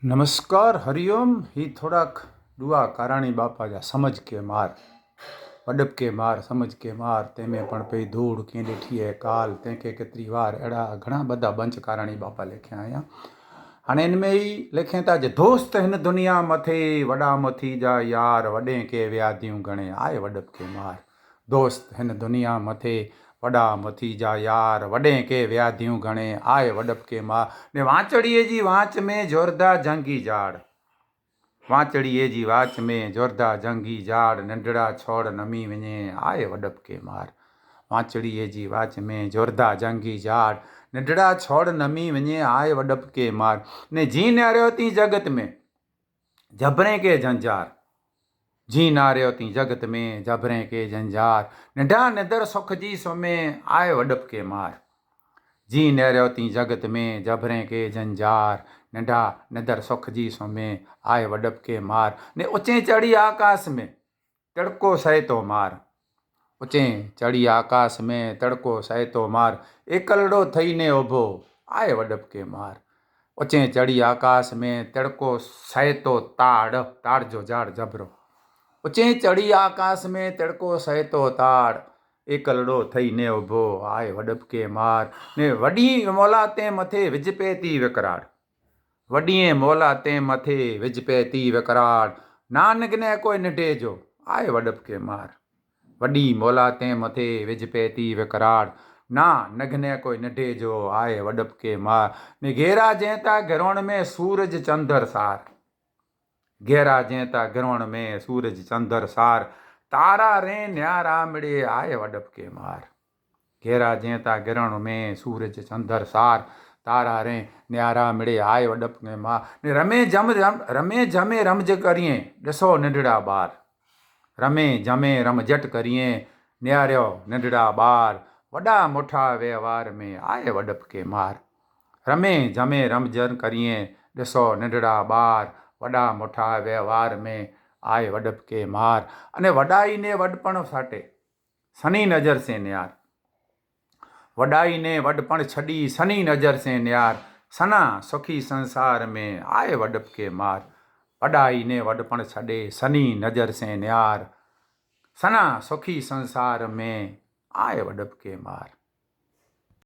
नमस्कार हरिओम। ही थोड़ाक दुआ काराणी बापा जा समझ के मार वडप के मार समझ के मार तेमें पण पई धूड़ कीअं ॾिठी है काल तंहिंखे केतिरी वार अहिड़ा घणा बधा बंच काराणी बापा लिखिया आहियां। हाणे हिन में ई लिखनि था जे दोस्त हिन दुनिया मथे वॾा मथी जा यार वॾे के व्याधियूं घणे आए वडप के मार। दोस्त हिन दुनिया मथे वॾा मथी जा यार वॾे के व्याधियूं घणे आए वडप के मार। ने वाचड़ीअ जी वाच में जोरदा जंगी जाड़ वाचड़ीअ जी वाच में जोरदा जंगी जाड़ नंढड़ा छोड़ नमी वञे आए वडप के मार। वाचड़ीअ जी वाच में जोरदा जंगी जाड़ नंढड़ा छोड़ नमी वञे आए वडप के मार। ने जी नारियो थी जगत में जबरे के जंजार जी नारियो थी जगत में जबरे के जंजार नंढा निदर सुख जी सुमे आए वडप के मार। जी नारियो थी जगत में जबरे के जंजार नंढा निदर सुख जी सुमे आए वडप के मार। ने ऊंचे चढ़ी आकाश में तड़को सहे तो मार ऊंचे चढ़ी आकाश में तड़को सहे तो मार एकलड़ो थई ने उभो आए वडप के मार। ऊंचे चढ़ी आकाश में तड़को सहे तो ताड़ जो झाड़ जबरो ऊंचे चढ़ी आकाश में तड़को सहे तो ताड़ एकलड़ो थई ने उभो आए वडप के मार। ने वॾी मौलाते मथे विझ पे थी विकराड़ वॾीअ मौलाते मथे विझ पे थी विकराड़ नानक ने कोई निढे जो आए वडप के मार। वॾी मौलाते मथे विझ पे थी विकराड़ ना नगने कोई निढे जो आए वडप के मार। ने घेरा जैता घिरोण में सूरज चंदर सार घेरा जैता घिरोण में सूरज चंदर सार तारा रे न्यारा मिड़े आए वडप के मार। घेरा जैता घिरोण में सूरज चंदर सार तारा रे न्यारा मिड़े आए वडप के मार। ने रमे जमे रमज करिए ॾिसो नंढड़ा ॿार रमे जमे रमझट करिए न्यारियो नंढड़ा ॿार वॾा मुठा व्यवहार में आए वडप के मार। रमे जमे रमजन करिए ॾिसो नंढड़ा ॿार वॾा मुठा व्यवहार में आए वडप के मार। अने वॾाई ने वॾपण फाटे सनी नज़र से न्यार वॾाई ने वॾपण छॾी सनी नज़र से न्यार सना सुखी संसार में आए वडप के मार। वॾाई ने वॾपण छॾे सनी नज़र से न्यार सना सुखी संसार में आए वडप के मार।